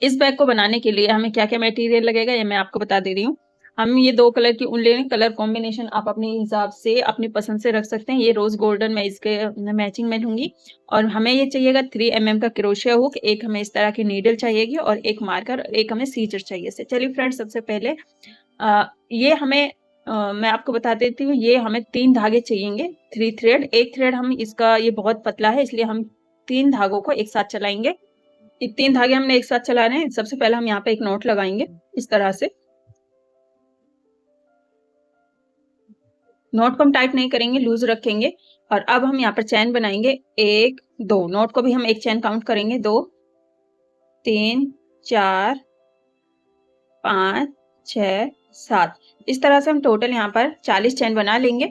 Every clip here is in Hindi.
इस बैग को बनाने के लिए हमें क्या क्या मटेरियल लगेगा ये मैं आपको बता दे रही हूँ। हम ये 2 कलर की ऊन ले लेंगे। कलर कॉम्बिनेशन आप अपने हिसाब से अपनी पसंद से रख सकते हैं। ये रोज गोल्डन मैं इसके मैचिंग में लूंगी। और हमें ये चाहिएगा 3 mm का क्रोशिया हुक, एक हमें इस तरह की नीडल चाहिएगी और एक मार्कर, एक हमें सीजर चाहिए। चलिए फ्रेंड्स, सबसे पहले ये हमें मैं आपको बता देती हूँ, ये हमें 3 धागे चाहिएंगे, 3 थ्रेड। एक थ्रेड हम इसका ये बहुत पतला है, इसलिए हम 3 धागों को एक साथ चलाएंगे। ये 3 धागे हमने एक साथ चला रहे हैं। सबसे पहले हम यहाँ पे एक नॉट लगाएंगे इस तरह से। नॉट को हम टाइट नहीं करेंगे, लूज रखेंगे। और अब हम यहाँ पर चैन बनाएंगे, 1 2। नॉट को भी हम एक चैन काउंट करेंगे, 2 3 4 5 6 7। इस तरह से हम टोटल यहाँ पर 40 चैन बना लेंगे।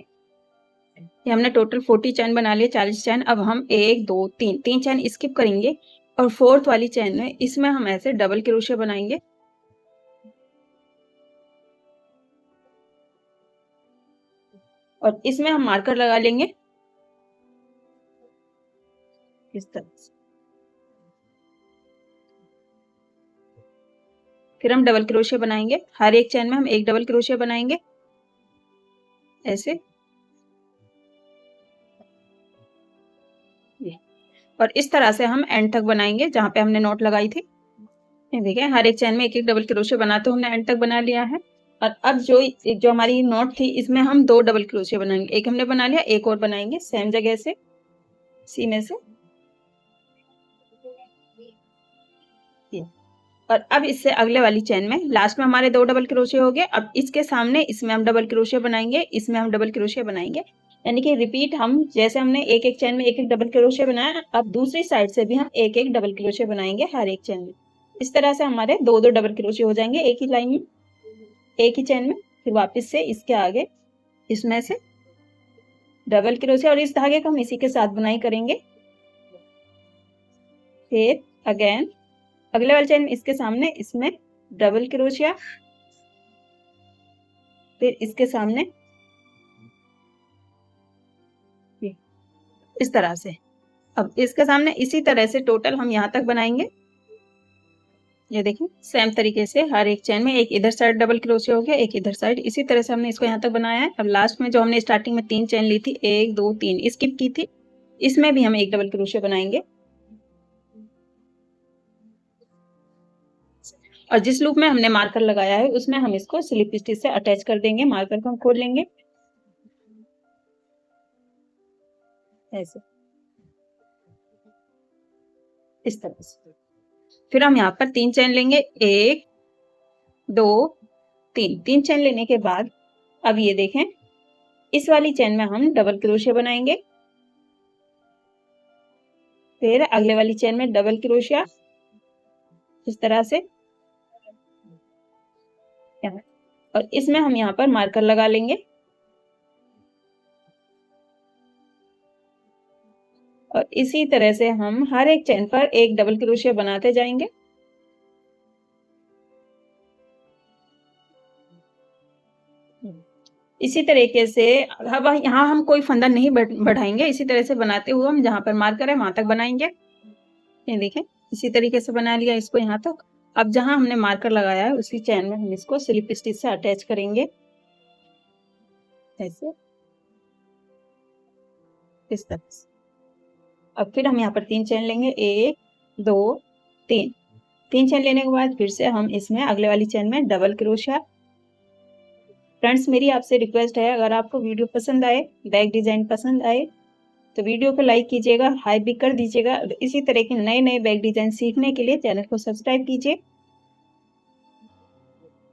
ये हमने टोटल 40 चैन बना लिए, 40 चैन। अब हम 1 2 3 चैन स्किप करेंगे और 4th वाली चैन में इसमें हम ऐसे डबल क्रोशिया बनाएंगे। और इसमें हम मार्कर लगा लेंगे इस तरह से। फिर हम डबल क्रोशिया बनाएंगे, हर एक चैन में हम एक डबल क्रोशिया बनाएंगे ऐसे। ये और इस तरह से हम एंड तक बनाएंगे जहां पे हमने नोट लगाई थी। ये देखिए, हर एक चैन में एक एक डबल क्रोशिया बनाते हमने एंड तक बना लिया है। और अब जो हमारी नोट थी इसमें हम 2 डबल क्रोशिया बनाएंगे। एक हमने बना लिया, एक और बनाएंगे सेम जगह से, सी में से। और अब इससे अगले वाली चैन में लास्ट में हमारे 2 डबल क्रोशिया हो गए। अब इसके सामने इसमें हम डबल क्रोशिया बनाएंगे, इसमें हम डबल क्रोशिया बनाएंगे। यानी कि रिपीट, हम जैसे हमने एक एक चैन में एक एक डबल क्रोशिया बनाया, अब दूसरी साइड से भी हम एक एक डबल क्रोशिया बनाएंगे हर एक चैन में। इस तरह से हमारे 2 डबल क्रोशिया हो जाएंगे एक ही लाइन में, एक ही चैन में। फिर वापस से इसके आगे इसमें से डबल क्रोशिया और इस धागे को हम इसी के साथ बुनाई करेंगे। फिर अगेन अगले वाले चैन इसके सामने इसमें डबल क्रोशिया, फिर इसके सामने इस तरह से। अब इसके सामने इसी तरह से टोटल हम यहाँ तक बनाएंगे। ये देखिए, सेम तरीके से हर एक चैन में एक इधर साइड डबल क्रोशिया हो गया, एक इधर साइड। इसी तरह से हमने इसको यहाँ तक बनाया है। अब लास्ट में जो हमने स्टार्टिंग में 3 चैन ली थी, 1 2 3 स्किप की थी, इसमें भी हम एक डबल क्रोशिया बनाएंगे। और जिस लूप में हमने मार्कर लगाया है उसमें हम इसको स्लिप स्टिच से अटैच कर देंगे। मार्कर को हम खोल लेंगे ऐसे, इस तरह से। फिर हम यहाँ पर 3 चैन लेंगे, 1 2 3 चैन लेने के बाद अब ये देखें, इस वाली चैन में हम डबल क्रोशिया बनाएंगे। फिर अगले वाली चैन में डबल क्रोशिया इस तरह से। और इसमें हम यहाँ पर मार्कर लगा लेंगे। और इसी तरह से हम हर एक चैन पर एक डबल क्रोशिया बनाते जाएंगे। इसी तरीके से अब यहाँ हम कोई फंदा नहीं बढ़ाएंगे। इसी तरह से बनाते हुए हम जहां पर मार्कर है वहां तक बनाएंगे। ये देखें, इसी तरीके से बना लिया इसको यहाँ तक। अब जहां हमने मार्कर लगाया है उसी चैन में हम इसको स्लिप स्टिच से अटैच करेंगे ऐसे, इस तरह से। अब फिर हम यहाँ पर 3 चैन लेंगे, 1 2 3 चैन लेने के बाद फिर से हम इसमें अगले वाली चैन में डबल क्रोशिया। फ्रेंड्स, मेरी आपसे रिक्वेस्ट है, अगर आपको वीडियो पसंद आए, बैग डिजाइन पसंद आए, तो वीडियो को लाइक कीजिएगा, हाइप भी कर दीजिएगा। इसी तरह के नए नए बैग डिजाइन सीखने के लिए चैनल को सब्सक्राइब कीजिए।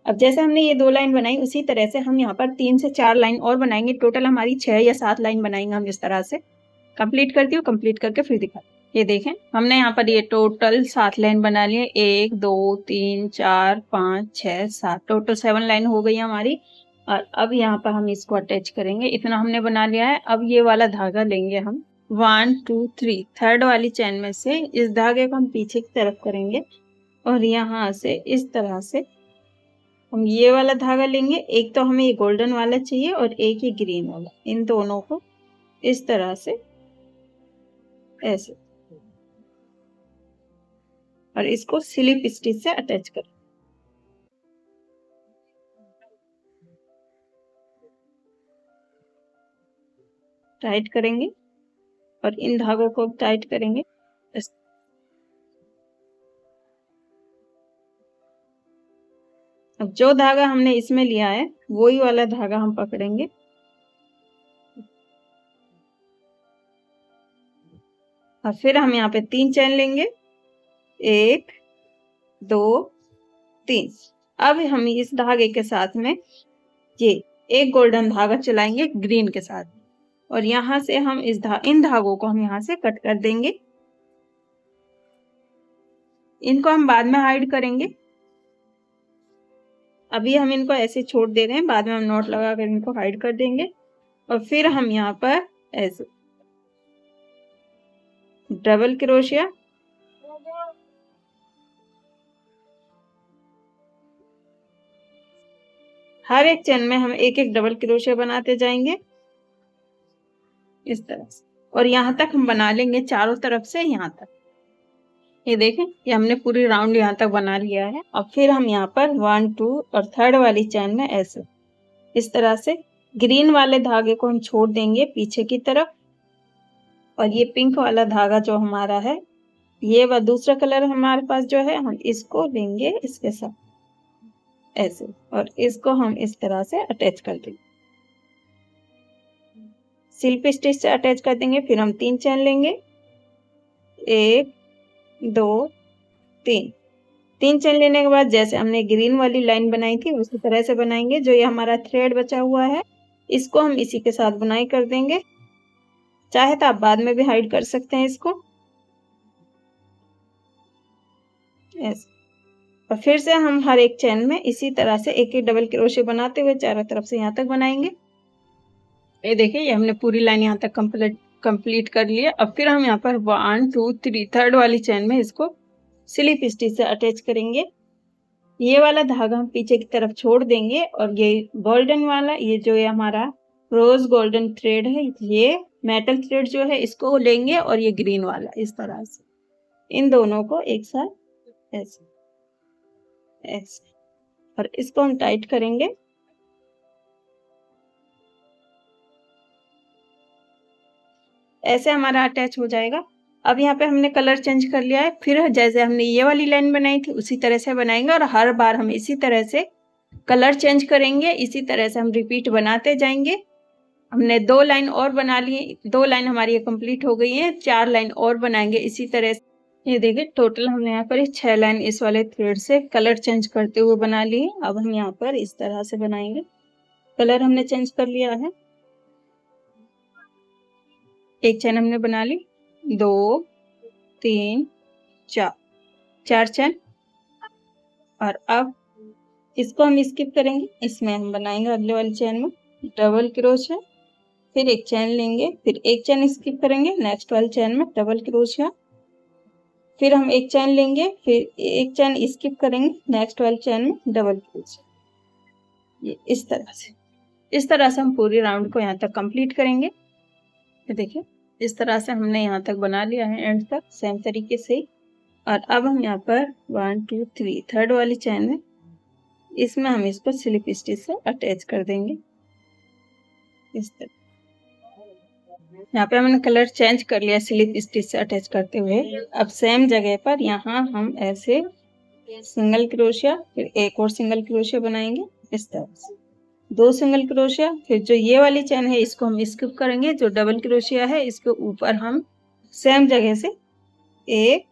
अब जैसे हमने ये 2 लाइन बनाई उसी तरह से हम यहाँ पर 3 से 4 लाइन और बनाएंगे। टोटल हमारी 6 या 7 लाइन बनाएंगे हम इस तरह से। कंप्लीट करती हूँ, कंप्लीट करके फिर दिखा। ये देखें, हमने यहाँ पर ये टोटल 7 लाइन बना लिए, 1 2 3 4 5 6 7, टोटल 7 लाइन हो गई हमारी। और अब यहाँ पर हम इसको अटैच करेंगे। इतना हमने बना लिया है। अब ये वाला धागा लेंगे हम, 1 2 3 थर्ड वाली चैन में से इस धागे को हम पीछे की तरफ करेंगे और यहाँ से इस तरह से हम ये वाला धागा लेंगे। एक तो हमें ये गोल्डन वाला चाहिए और एक ये ग्रीन वाला, इन दोनों को इस तरह से ऐसे और इसको स्लिप स्टिच से अटैच करें। टाइट करेंगे और इन धागों को टाइट करेंगे। अब जो धागा हमने इसमें लिया है वही वाला धागा हम पकड़ेंगे। और फिर हम यहाँ पे 3 चेन लेंगे, 1 2 3। अब हम इस धागे के साथ में ये एक गोल्डन धागा चलाएंगे ग्रीन के साथ, और यहाँ से हम इन धागों को हम यहाँ से कट कर देंगे। इनको हम बाद में हाइड करेंगे, अभी हम इनको ऐसे छोड़ दे रहे हैं, बाद में हम नॉट लगा कर इनको हाइड कर देंगे। और फिर हम यहाँ पर ऐसे डबल क्रोशिया, हर एक चेन में हम एक एक डबल क्रोशिया बनाते जाएंगे इस तरह से, और यहाँ तक हम बना लेंगे चारों तरफ से यहाँ तक। ये देखें, ये हमने पूरी राउंड यहाँ तक बना लिया है। अब फिर हम यहाँ पर 1 2 और थर्ड वाली चेन में ऐसे इस तरह से ग्रीन वाले धागे को हम छोड़ देंगे पीछे की तरफ, और ये पिंक वाला धागा जो हमारा है, ये वह दूसरा कलर हमारे पास जो है, हम इसको लेंगे इसके साथ ऐसे, और इसको हम इस तरह से अटैच कर देंगे, स्लिप स्टिच से अटैच कर देंगे। फिर हम 3 चेन लेंगे, 1 2 3। 3 चेन लेने के बाद जैसे हमने ग्रीन वाली लाइन बनाई थी उसी तरह से बनाएंगे। जो ये हमारा थ्रेड बचा हुआ है इसको हम इसी के साथ बुनाई कर देंगे, चाहे तो आप बाद में भी हाइड कर सकते हैं इसको ऐसे। और फिर से हम हर एक चेन में इसी तरह से एक एक डबल क्रोशे बनाते हुए चारों तरफ से यहाँ तक बनाएंगे। ये देखिए, ये हमने पूरी लाइन यहाँ तक कंप्लीट कर लिया। अब फिर हम यहाँ पर 1 2 3 थर्ड वाली चेन में इसको स्लिप स्टिच से अटैच करेंगे। ये वाला धागा हम पीछे की तरफ छोड़ देंगे, और ये गोल्डन वाला, ये जो है हमारा रोज गोल्डन थ्रेड है, ये मेटल थ्रेड जो है इसको लेंगे, और ये ग्रीन वाला इस तरह से इन दोनों को एक साथ ऐसे ऐसे, और इसको हम टाइट करेंगे। ऐसे हमारा अटैच हो जाएगा। अब यहाँ पे हमने कलर चेंज कर लिया है, फिर जैसे हमने ये वाली लाइन बनाई थी उसी तरह से बनाएंगे, और हर बार हम इसी तरह से कलर चेंज करेंगे, इसी तरह से हम रिपीट बनाते जाएंगे। हमने 2 लाइन और बना ली, 2 लाइन हमारी कंप्लीट हो गई है, 4 लाइन और बनाएंगे इसी तरह से। ये देखिए, टोटल हमने यहाँ पर 6 लाइन इस वाले थ्रेड से कलर चेंज करते हुए बना ली है। अब हम यहाँ पर इस तरह से बनाएंगे, कलर हमने चेंज कर लिया है। एक चेन हमने बना ली, 2 3 4 4 चेन, और अब इसको हम स्किप करेंगे। इसमें हम बनाएंगे अगले वाली चेन में डबल क्रोशिया, फिर एक चेन लेंगे, फिर एक चेन स्किप करेंगे, नेक्स्ट वाली चेन में डबल क्रोशिया, फिर हम एक चेन लेंगे, फिर एक चेन स्किप करेंगे, नेक्स्ट वाली चेन में डबल क्रोशिया। ये इस तरह से हम पूरी राउंड को यहाँ तक कंप्लीट करेंगे। ये देखिए, इस तरह से हमने यहाँ तक बना लिया है एंड तक सेम तरीके से। और अब हम यहाँ पर 1 2 3 थर्ड वाली चेन में इसमें हम इसको स्लिप स्टिच से अटैच कर देंगे इस तरह। यहाँ पे हमने कलर चेंज कर लिया स्लिप स्टिच से अटैच करते हुए। अब सेम जगह पर यहाँ हम ऐसे सिंगल क्रोशिया, फिर एक और सिंगल क्रोशिया बनाएंगे इस तरह से, 2 सिंगल क्रोशिया, फिर जो ये वाली चेन है इसको हम स्किप करेंगे, जो डबल क्रोशिया है इसके ऊपर हम सेम जगह से 1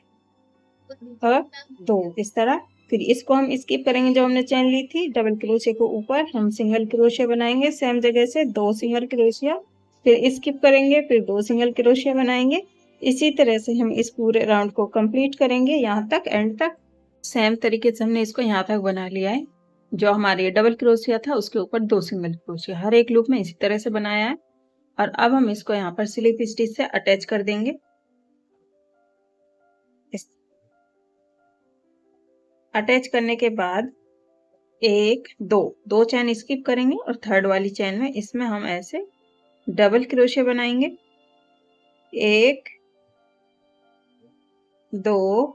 और 2 इस तरह, फिर इसको हम स्किप करेंगे, जो हमने चेन ली थी डबल क्रोशिया के ऊपर हम सिंगल क्रोशिया बनाएंगे सेम जगह से 2 सिंगल क्रोशिया, फिर स्किप करेंगे, फिर 2 सिंगल क्रोशिया बनाएंगे। इसी तरह से हम इस पूरे राउंड को कंप्लीट करेंगे यहाँ तक एंड तक। सेम तरीके से हमने इसको यहाँ तक बना लिया है। जो हमारे डबल क्रोशिया था उसके ऊपर 2 सिंगल क्रोशिया हर एक लूप में इसी तरह से बनाया है। और अब हम इसको यहाँ पर स्लिप स्टिच से अटैच कर देंगे। अटैच करने के बाद 1 2 चैन स्किप करेंगे, और थर्ड वाली चैन में इसमें हम ऐसे डबल क्रोशिया बनाएंगे, 1 2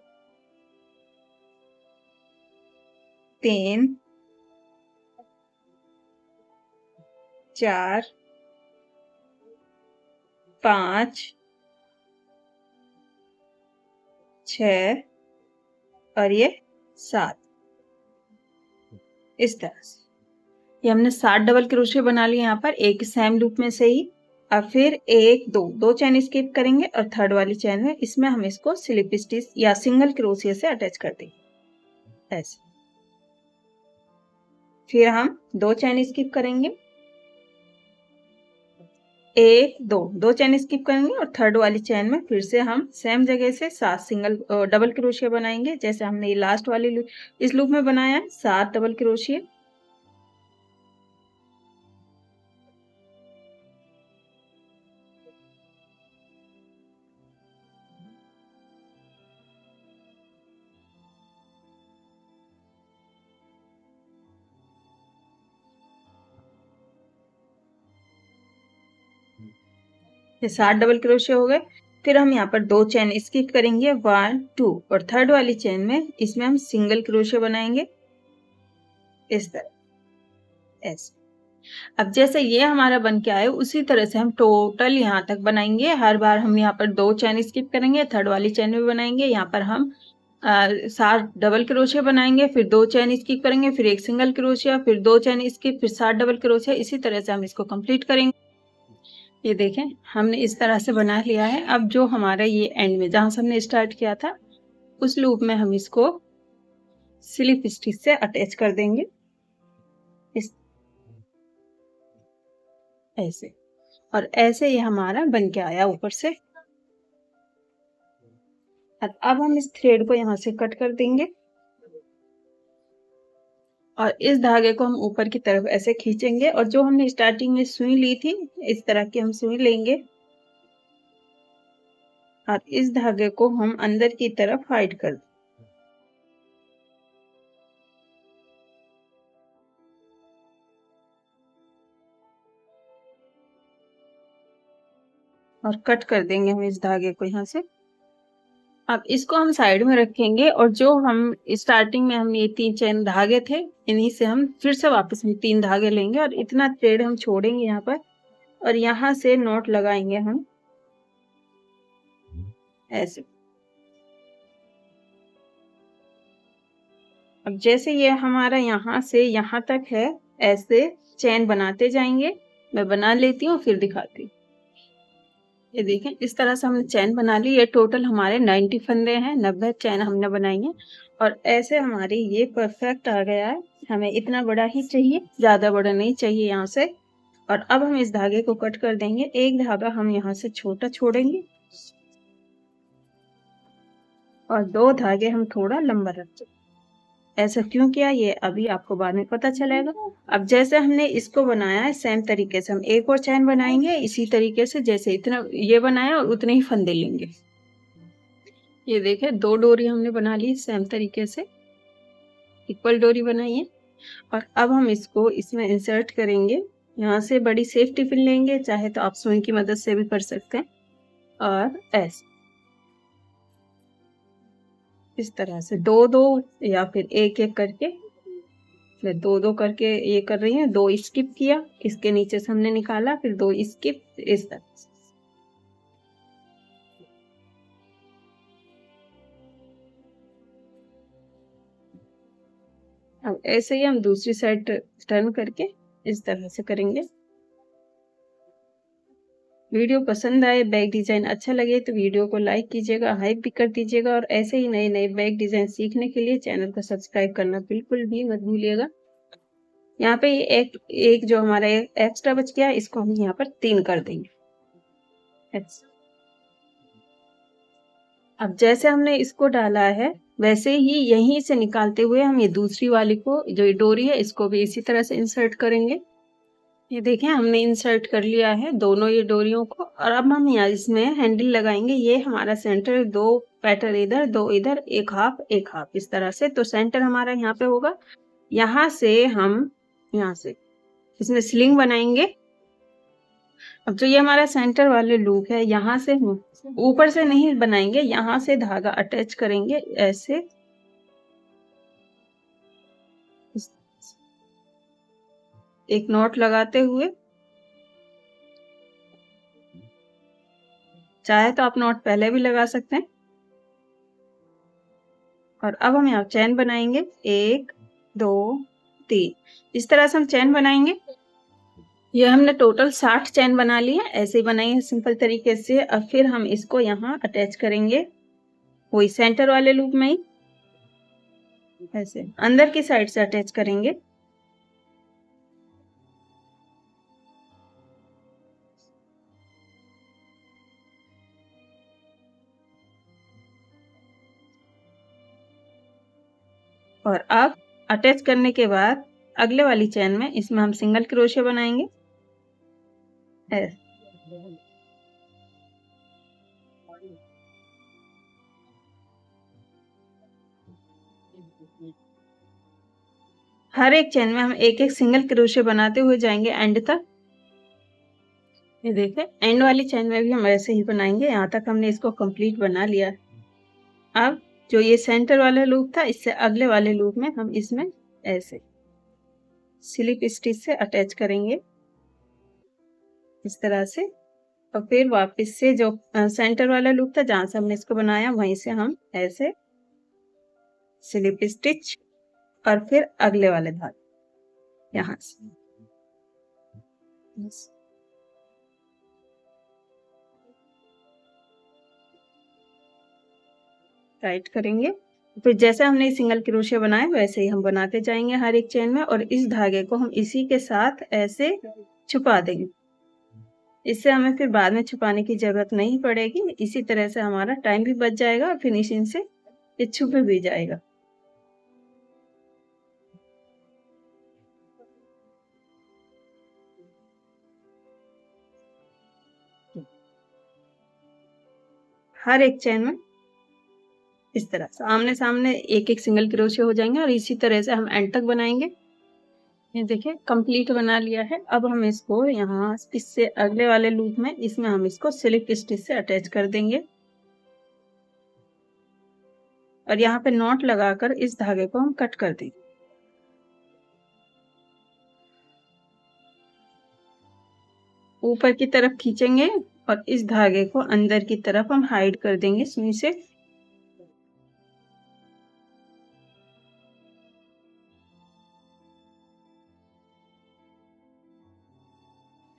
3 4 5 6 और ये 7। इस तरह से ये हमने 7 डबल क्रोशिया बना लिए यहाँ पर एक सेम लूप में से ही। अब फिर 1 2 चेन स्किप करेंगे और थर्ड वाली चेन में इसमें हम इसको स्लिप स्टिच या सिंगल क्रोशिया से अटैच कर देंगे ऐसे। फिर हम 2 चेन स्किप करेंगे, 1 2 चेन स्किप करेंगे और थर्ड वाली चेन में फिर से हम सेम जगह से 7 सिंगल डबल क्रोशिया बनाएंगे जैसे हमने ये लास्ट वाली इस लूप में बनाया है 7 डबल क्रोशिया। ये 7 डबल क्रोशिया हो गए। फिर हम यहाँ पर 2 चेन स्किप करेंगे 1 2 और थर्ड वाली चेन में इसमें हम सिंगल क्रोशिया बनाएंगे इस तरह ऐसे। अब जैसे ये हमारा बन के आए उसी तरह से हम टोटल यहाँ तक बनाएंगे। हर बार हम यहाँ पर 2 चेन स्किप करेंगे, थर्ड वाली चेन में बनाएंगे, यहाँ पर हम 7 डबल क्रोशिया बनाएंगे, फिर 2 चेन स्किप करेंगे, फिर एक सिंगल क्रोशिया, फिर 2 चेन स्किप, फिर 7 डबल क्रोशिया। इसी तरह से हम इसको कंप्लीट करेंगे। ये देखें हमने इस तरह से बना लिया है। अब जो हमारा ये एंड में जहां से हमने स्टार्ट किया था उस लूप में हम इसको स्लिप स्टिच से अटैच कर देंगे इस ऐसे। और ऐसे ही हमारा बन के आया ऊपर से। अब हम इस थ्रेड को यहाँ से कट कर देंगे और इस धागे को हम ऊपर की तरफ ऐसे खींचेंगे और जो हमने स्टार्टिंग में सुई ली थी इस तरह की हम सुई लेंगे और इस धागे को हम अंदर की तरफ हाइड कर देंगे और कट कर देंगे हम इस धागे को यहाँ से। अब इसको हम साइड में रखेंगे और जो हम स्टार्टिंग में हम ये 3 चेन धागे थे इन्हीं से हम फिर से वापस हम 3 धागे लेंगे और इतना थ्रेड हम छोड़ेंगे यहाँ पर और यहाँ से नॉट लगाएंगे हम ऐसे। अब जैसे ये हमारा यहाँ से यहाँ तक है ऐसे चेन बनाते जाएंगे। मैं बना लेती हूँ फिर दिखाती हूँ। ये देखें इस तरह से हमने चैन बना ली। ये टोटल हमारे 90 फंदे हैं, 90 चैन हमने बनाई है और ऐसे हमारी ये परफेक्ट आ गया है। हमें इतना बड़ा ही चाहिए, ज्यादा बड़ा नहीं चाहिए यहाँ से। और अब हम इस धागे को कट कर देंगे। एक धागा हम यहाँ से छोटा छोड़ेंगे और 2 धागे हम थोड़ा लंबा रखेंगे। ऐसा क्यों किया ये अभी आपको बाद में पता चलेगा। अब जैसे हमने इसको बनाया है सेम तरीके से हम एक और चैन बनाएंगे इसी तरीके से जैसे इतना ये बनाया और उतने ही फंदे लेंगे। ये देखे 2 डोरी हमने बना ली सेम तरीके से, इक्वल डोरी बनाई है और अब हम इसको इसमें इंसर्ट करेंगे। यहाँ से बड़ी सेफ्टी पिन लेंगे, चाहे तो आप सुई की मदद से भी कर सकते हैं और ऐसे इस तरह से 2 या फिर एक करके मैं 2 करके ये कर रही हूँ। 2 स्किप किया, इसके नीचे से हमने निकाला, फिर 2 स्किप इस तरह से। अब ऐसे ही हम दूसरी साइड टर्न करके इस तरह से करेंगे। वीडियो पसंद आए, बैग डिजाइन अच्छा लगे तो वीडियो को लाइक कीजिएगा, हाइप भी कर दीजिएगा और ऐसे ही नए नए बैग डिजाइन सीखने के लिए चैनल को सब्सक्राइब करना बिल्कुल भी मत भूलिएगा। यहाँ पे एक जो हमारा एक्स्ट्रा बच गया इसको हम यहाँ पर 3 कर देंगे। अब जैसे हमने इसको डाला है वैसे ही यहीं से निकालते हुए हम ये दूसरी वाली को जो ये डोरी है इसको भी इसी तरह से इंसर्ट करेंगे। ये देखें हमने इंसर्ट कर लिया है दोनों ये डोरियों को और अब हम यहाँ इसमें हैंडल लगाएंगे। ये हमारा सेंटर 2 पेटल इधर 2 इधर, एक हाफ इस तरह से। तो सेंटर हमारा यहाँ पे होगा। यहाँ से हम यहाँ से इसमें स्लिंग बनाएंगे। अब जो ये हमारा सेंटर वाले लूप है यहाँ से हम ऊपर से नहीं बनाएंगे, यहाँ से धागा अटैच करेंगे ऐसे एक नॉट लगाते हुए, चाहे तो आप नॉट पहले भी लगा सकते हैं। और अब हम यहाँ चैन बनाएंगे, 1 2 3, इस तरह से हम चैन बनाएंगे। ये हमने टोटल 60 चैन बना ली है, ऐसे ही बनाई है सिंपल तरीके से। अब फिर हम इसको यहाँ अटैच करेंगे, वही सेंटर वाले लूप में ही ऐसे अंदर की साइड से अटैच करेंगे। और अब अटैच करने के बाद अगले वाली चैन में इसमें हम सिंगल क्रोशिया बनाएंगे ऐसे। हर एक चैन में हम एक एक सिंगल क्रोशिया बनाते हुए जाएंगे एंड तक। ये देखें, एंड वाली चैन में भी हम ऐसे ही बनाएंगे। यहाँ तक हमने इसको कंप्लीट बना लिया। अब जो ये सेंटर वाला लूप था, इससे अगले वाले लूप में हम इसमें ऐसे स्लिप स्टिच से अटैच करेंगे इस तरह से। और फिर वापस से जो सेंटर वाला लूप था जहां से हमने इसको बनाया, वहीं से हम ऐसे स्लिप स्टिच और फिर अगले वाले धागे यहाँ से टाइट करेंगे। फिर जैसे हमने सिंगल क्रोशिया बनाया वैसे ही हम बनाते जाएंगे हर एक चेन में, और इस धागे को हम इसी के साथ ऐसे छुपा देंगे। इससे हमें फिर बाद में छुपाने की जरूरत नहीं पड़ेगी। इसी तरह से हमारा टाइम भी बच जाएगा और फिनिशिंग से ये छुप भी जाएगा। हर एक चेन में इस तरह से आमने सामने एक एक सिंगल क्रोशिया हो जाएंगे, और इसी तरह से हम एंड तक बनाएंगे। ये देखिए कंप्लीट बना लिया है। अब हम इसको यहाँ इससे अगले वाले लूप में इसमें हम इसको स्लिप स्टिच से अटैच कर देंगे, और यहाँ पे नॉट लगाकर इस धागे को हम कट कर देंगे। ऊपर की तरफ खींचेंगे और इस धागे को अंदर की तरफ हम हाइड कर देंगे सुई से।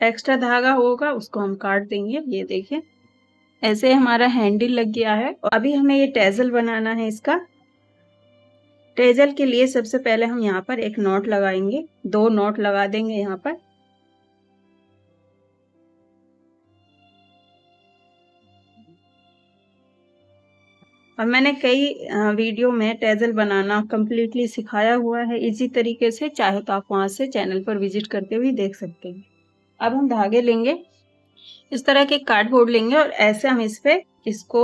एक्स्ट्रा धागा होगा उसको हम काट देंगे। ये देखिए ऐसे हमारा हैंडल लग गया है। अभी हमें ये टेजल बनाना है। इसका टेजल के लिए सबसे पहले हम यहाँ पर एक नॉट लगाएंगे, 2 नॉट लगा देंगे यहाँ पर। और मैंने कई वीडियो में टेजल बनाना कंप्लीटली सिखाया हुआ है इसी तरीके से, चाहे तो आप वहां से चैनल पर विजिट करके भी देख सकते हैं। अब हम धागे लेंगे, इस तरह के कार्डबोर्ड लेंगे और ऐसे हम इस पे इसको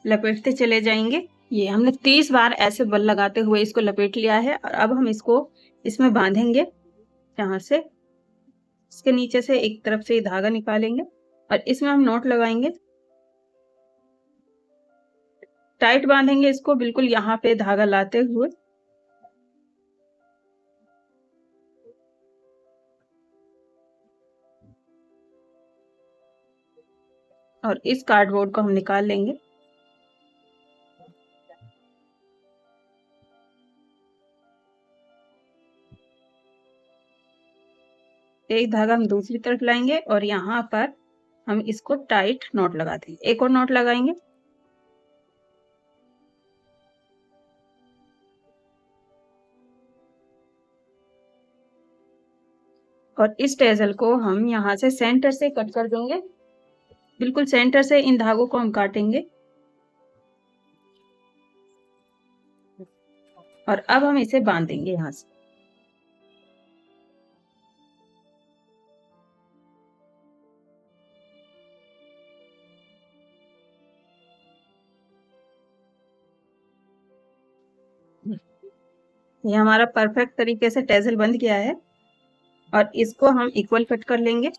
लपेटते चले जाएंगे। ये हमने 30 बार ऐसे बल लगाते हुए इसको लपेट लिया है। और अब हम इसको इसमें बांधेंगे, यहाँ से इसके नीचे से एक तरफ से धागा निकालेंगे और इसमें हम नॉट लगाएंगे। टाइट बांधेंगे इसको बिल्कुल यहाँ पे धागा लाते हुए। और इस कार्डबोर्ड को हम निकाल लेंगे। एक धागा हम दूसरी तरफ लाएंगे और यहाँ पर हम इसको टाइट नॉट लगा देंगे। एक और नॉट लगाएंगे और इस टेजल को हम यहाँ से सेंटर से कट कर देंगे। बिल्कुल सेंटर से इन धागों को हम काटेंगे। और अब हम इसे बांध देंगे यहाँ से। ये हमारा परफेक्ट तरीके से टेजल बंध गया है और इसको हम इक्वल कट कर लेंगे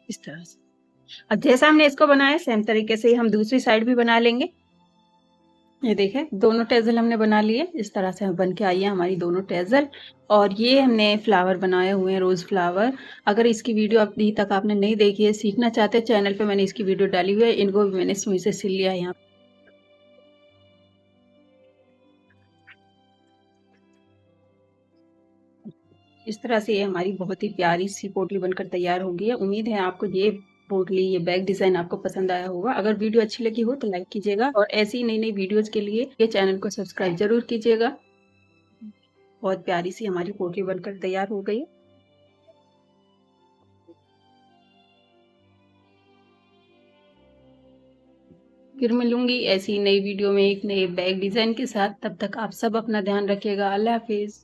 इस तरह से। अब जैसा हमने इसको बनाया सेम तरीके से हम दूसरी साइड भी बना लेंगे। ये देखें दोनों टेजल हमने बना लिए, इस तरह से बन के आई है हमारी दोनों टेजल। और ये हमने फ्लावर बनाए हुए हैं, रोज़ फ्लावर। अगर इसकी वीडियो अभी तक आपने नहीं देखी है, सीखना चाहते हैं, चैनल पे मैंने इसकी वीडियो डाली हुई है। इनको भी मैंने सुई से सिल लिया है यहाँ। इस तरह से ये हमारी बहुत ही प्यारी सी पोटली बनकर तैयार हो गई है। उम्मीद है आपको ये पोटली, ये बैग डिज़ाइन आपको पसंद आया होगा। अगर वीडियो अच्छी लगी हो तो लाइक कीजिएगा और ऐसी ही नई नई वीडियोज़ के लिए ये चैनल को सब्सक्राइब ज़रूर कीजिएगा। बहुत प्यारी सी हमारी पोटली बनकर तैयार हो गई। फिर मिलूंगी ऐसी नई वीडियो में एक नए बैग डिज़ाइन के साथ। तब तक आप सब अपना ध्यान रखिएगा। अल्लाह हाफिज़।